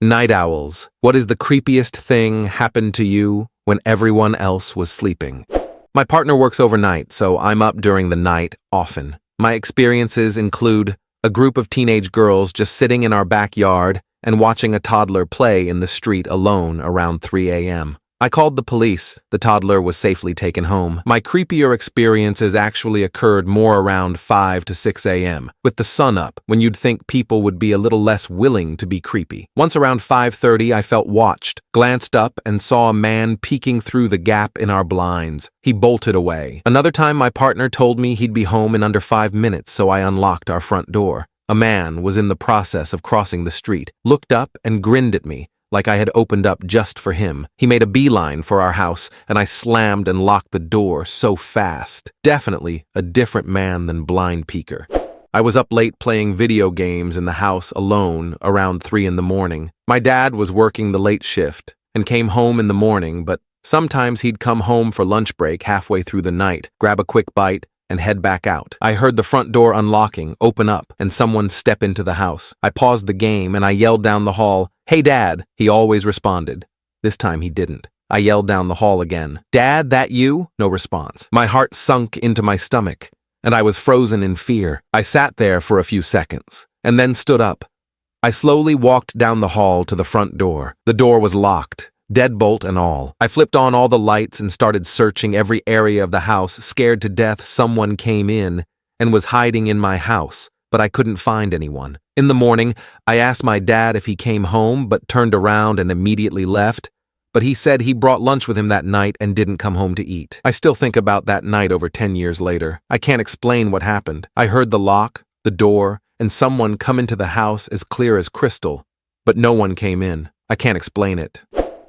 Night owls. What is the creepiest thing happened to you when everyone else was sleeping? My partner works overnight, so I'm up during the night often. My experiences include a group of teenage girls just sitting in our backyard and watching a toddler play in the street alone around 3 a.m. I called the police. The toddler was safely taken home. My creepier experiences actually occurred more around 5 to 6 a.m., with the sun up, when you'd think people would be a little less willing to be creepy. Once around 5:30, I felt watched, glanced up, and saw a man peeking through the gap in our blinds. He bolted away. Another time, my partner told me he'd be home in under 5 minutes, so I unlocked our front door. A man was in the process of crossing the street, looked up, and grinned at me, like I had opened up just for him. He made a beeline for our house, and I slammed and locked the door so fast. Definitely a different man than Blind Peeker. I was up late playing video games in the house alone around 3 in the morning. My dad was working the late shift and came home in the morning, but sometimes he'd come home for lunch break halfway through the night, grab a quick bite, and head back out. I heard the front door unlocking, open up, and someone step into the house. I paused the game and I yelled down the hall, "Hey, Dad!" He always responded. This time he didn't. I yelled down the hall again, "Dad, that you?" No response. My heart sunk into my stomach, and I was frozen in fear. I sat there for a few seconds, and then stood up. I slowly walked down the hall to the front door. The door was locked, deadbolt and all. I flipped on all the lights and started searching every area of the house, scared to death someone came in and was hiding in my house, but I couldn't find anyone. In the morning, I asked my dad if he came home, but turned around and immediately left. But he said he brought lunch with him that night and didn't come home to eat. I still think about that night over 10 years later. I can't explain what happened. I heard the lock, the door, and someone come into the house as clear as crystal, but no one came in. I can't explain it.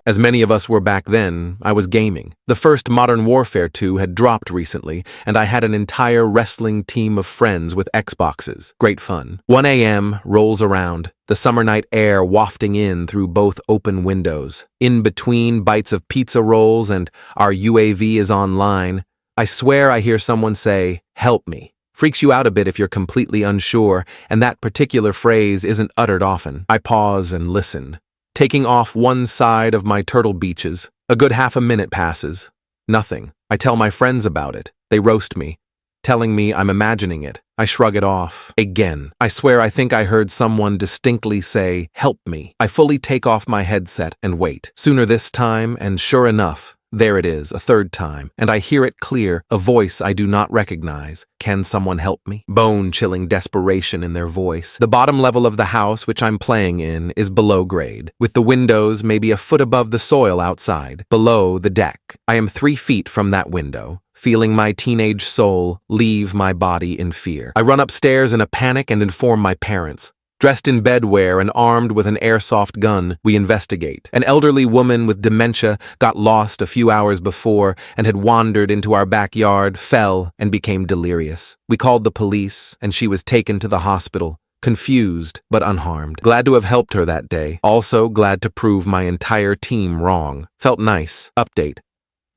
As many of us were back then, I was gaming. The first Modern Warfare 2 had dropped recently, and I had an entire wrestling team of friends with Xboxes. Great fun. 1 a.m. rolls around, the summer night air wafting in through both open windows. In between bites of pizza rolls and our UAV is online, I swear I hear someone say, "Help me." Freaks you out a bit if you're completely unsure, and that particular phrase isn't uttered often. I pause and listen. Taking off one side of my Turtle Beaches, a good half a minute passes. Nothing. I tell my friends about it. They roast me, telling me I'm imagining it. I shrug it off. Again. I swear I think I heard someone distinctly say, "Help me." I fully take off my headset and wait. Sooner this time, and sure enough, there it is, a third time, and I hear it clear, a voice I do not recognize. "Can someone help me?" Bone-chilling desperation in their voice. The bottom level of the house which I'm playing in is below grade, with the windows maybe a foot above the soil outside, below the deck. I am 3 feet from that window, feeling my teenage soul leave my body in fear. I run upstairs in a panic and inform my parents. Dressed in bedwear and armed with an airsoft gun, we investigate. An elderly woman with dementia got lost a few hours before and had wandered into our backyard, fell, and became delirious. We called the police, and she was taken to the hospital, confused but unharmed. Glad to have helped her that day. Also glad to prove my entire team wrong. Felt nice. Update.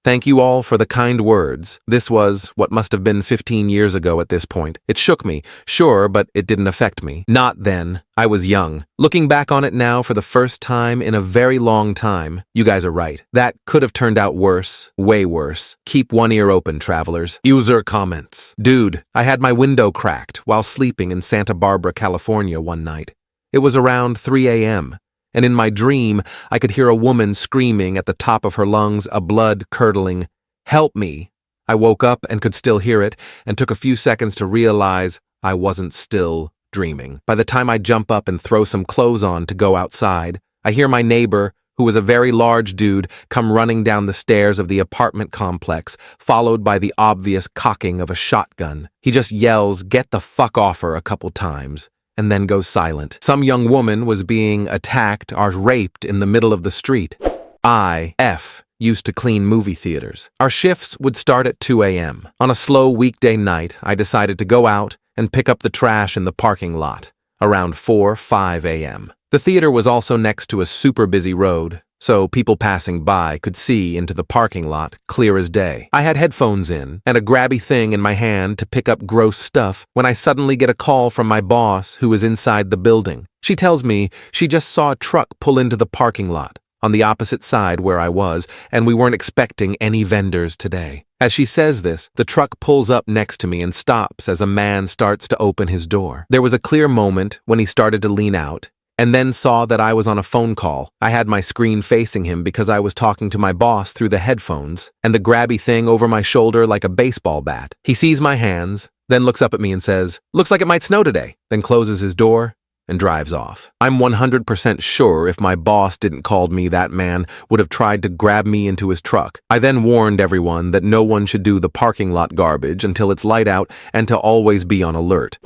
Thank you all for the kind words. This was what must have been 15 years ago at this point. It shook me, sure, but it didn't affect me. Not then. I was young. Looking back on it now for the first time in a very long time, you guys are right. That could have turned out worse, way worse. Keep one ear open, travelers. User comments. Dude, I had my window cracked while sleeping in Santa Barbara, California one night. It was around 3 a.m. and in my dream, I could hear a woman screaming at the top of her lungs, a blood-curdling, "Help me!" I woke up and could still hear it, and took a few seconds to realize I wasn't still dreaming. By the time I jump up and throw some clothes on to go outside, I hear my neighbor, who was a very large dude, come running down the stairs of the apartment complex, followed by the obvious cocking of a shotgun. He just yells, "Get the fuck off her," a couple times, and then goes silent. Some young woman was being attacked or raped in the middle of the street. I.F. used to clean movie theaters. Our shifts would start at 2 a.m. On a slow weekday night, I decided to go out and pick up the trash in the parking lot around 4-5 a.m. The theater was also next to a super busy road, so people passing by could see into the parking lot clear as day. I had headphones in and a grabby thing in my hand to pick up gross stuff when I suddenly get a call from my boss who was inside the building. She tells me she just saw a truck pull into the parking lot on the opposite side where I was, and we weren't expecting any vendors today. As she says this, the truck pulls up next to me and stops as a man starts to open his door. There was a clear moment when he started to lean out, and then saw that I was on a phone call. I had my screen facing him because I was talking to my boss through the headphones, and the grabby thing over my shoulder like a baseball bat. He sees my hands, then looks up at me and says, "Looks like it might snow today," then closes his door and drives off. I'm 100% sure if my boss didn't call me, that man would have tried to grab me into his truck. I then warned everyone that no one should do the parking lot garbage until it's light out and to always be on alert.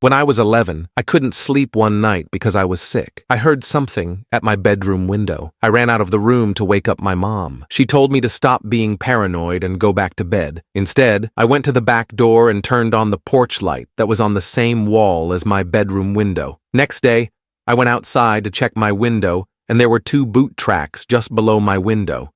When I was 11, I couldn't sleep one night because I was sick. I heard something at my bedroom window. I ran out of the room to wake up my mom. She told me to stop being paranoid and go back to bed. Instead, I went to the back door and turned on the porch light that was on the same wall as my bedroom window. Next day, I went outside to check my window, and there were 2 boot tracks just below my window.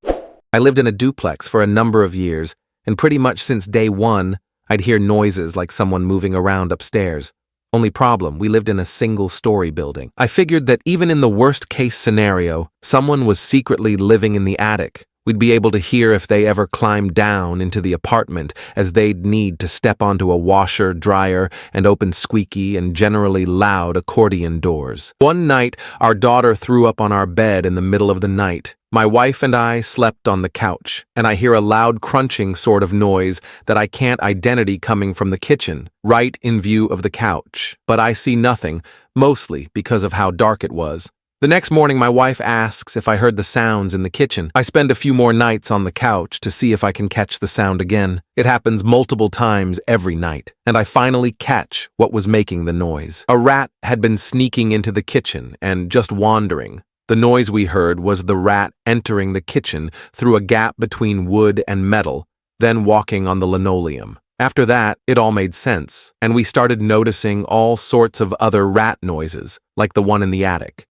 I lived in a duplex for a number of years, and pretty much since day one, I'd hear noises like someone moving around upstairs. Only problem, we lived in a single-story building. I figured that even in the worst-case scenario, someone was secretly living in the attic. We'd be able to hear if they ever climbed down into the apartment, as they'd need to step onto a washer, dryer, and open squeaky and generally loud accordion doors. One night, our daughter threw up on our bed in the middle of the night. My wife and I slept on the couch, and I hear a loud crunching sort of noise that I can't identify coming from the kitchen, right in view of the couch. But I see nothing, mostly because of how dark it was. The next morning, my wife asks if I heard the sounds in the kitchen. I spend a few more nights on the couch to see if I can catch the sound again. It happens multiple times every night, and I finally catch what was making the noise. A rat had been sneaking into the kitchen and just wandering. The noise we heard was the rat entering the kitchen through a gap between wood and metal, then walking on the linoleum. After that, it all made sense, and we started noticing all sorts of other rat noises, like the one in the attic.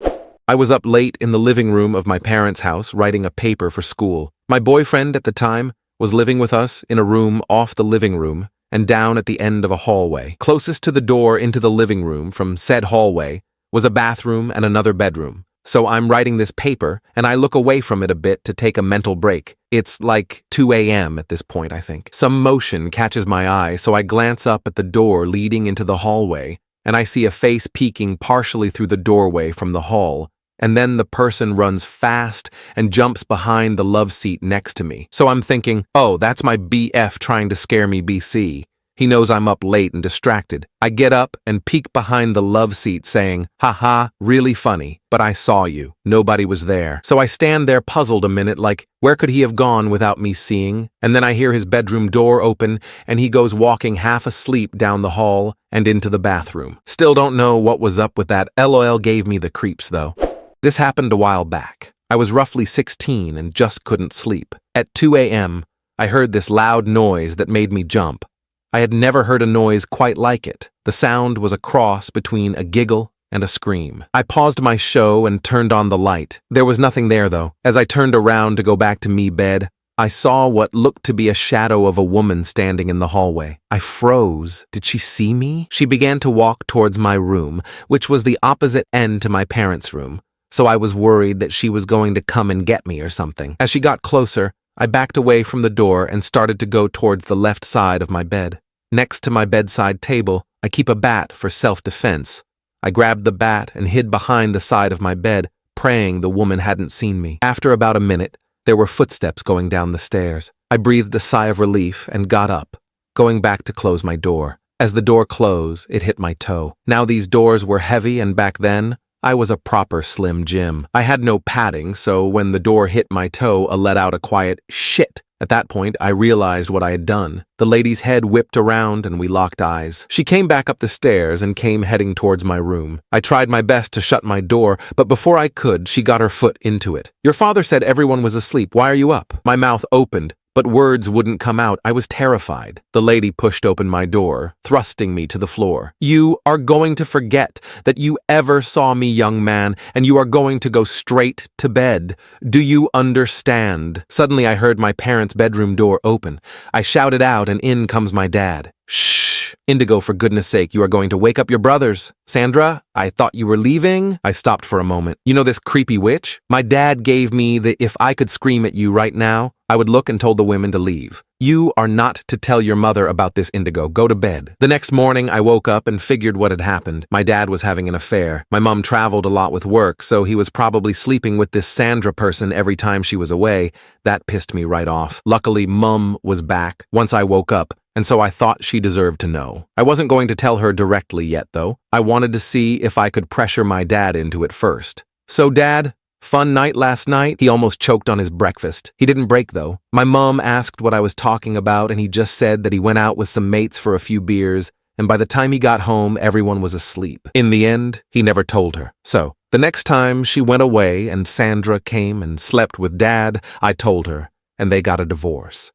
I was up late in the living room of my parents' house writing a paper for school. My boyfriend at the time was living with us in a room off the living room and down at the end of a hallway. Closest to the door into the living room from said hallway was a bathroom and another bedroom. So I'm writing this paper, and I look away from it a bit to take a mental break. It's like 2 a.m. at this point, I think. Some motion catches my eye, so I glance up at the door leading into the hallway, and I see a face peeking partially through the doorway from the hall. And then the person runs fast and jumps behind the love seat next to me. So I'm thinking, oh, that's my BF trying to scare me BC. He knows I'm up late and distracted. I get up and peek behind the love seat saying, "Haha, really funny, but I saw you. Nobody was there." So I stand there puzzled a minute like, where could he have gone without me seeing? And then I hear his bedroom door open and he goes walking half asleep down the hall and into the bathroom. Still don't know what was up with that. LOL gave me the creeps though. This happened a while back. I was roughly 16 and just couldn't sleep. At 2 a.m., I heard this loud noise that made me jump. I had never heard a noise quite like it. The sound was a cross between a giggle and a scream. I paused my show and turned on the light. There was nothing there, though. As I turned around to go back to me bed, I saw what looked to be a shadow of a woman standing in the hallway. I froze. Did she see me? She began to walk towards my room, which was the opposite end to my parents' room, so I was worried that she was going to come and get me or something. As she got closer, I backed away from the door and started to go towards the left side of my bed. Next to my bedside table, I keep a bat for self-defense. I grabbed the bat and hid behind the side of my bed, praying the woman hadn't seen me. After about a minute, there were footsteps going down the stairs. I breathed a sigh of relief and got up, going back to close my door. As the door closed, it hit my toe. Now these doors were heavy, and back then, I was a proper Slim Jim. I had no padding, so when the door hit my toe, I let out a quiet shit. At that point, I realized what I had done. The lady's head whipped around and we locked eyes. She came back up the stairs and came heading towards my room. I tried my best to shut my door, but before I could, she got her foot into it. "Your father said everyone was asleep. Why are you up?" My mouth opened, but words wouldn't come out. I was terrified. The lady pushed open my door, thrusting me to the floor. "You are going to forget that you ever saw me, young man, and you are going to go straight to bed. Do you understand?" Suddenly I heard my parents' bedroom door open. I shouted out and in comes my dad. "Shh, Shh, Indigo, for goodness sake, you are going to wake up your brothers. Sandra, I thought you were leaving. I stopped for a moment. You know this creepy witch? My dad gave me the if I could scream at you right now, I would look and told the women to leave. You are not to tell your mother about this, Indigo. Go to bed. The next morning, I woke up and figured what had happened. My dad was having an affair. My mom traveled a lot with work, so he was probably sleeping with this Sandra person every time she was away. That pissed me right off. Luckily, Mum was back once I woke up, and so I thought she deserved to know. I wasn't going to tell her directly yet, though. I wanted to see if I could pressure my dad into it first. So, Dad, fun night last night? He almost choked on his breakfast. He didn't break, though. My mom asked what I was talking about, and he just said that he went out with some mates for a few beers, and by the time he got home, everyone was asleep. In the end, he never told her. So, the next time she went away and Sandra came and slept with Dad, I told her, and they got a divorce.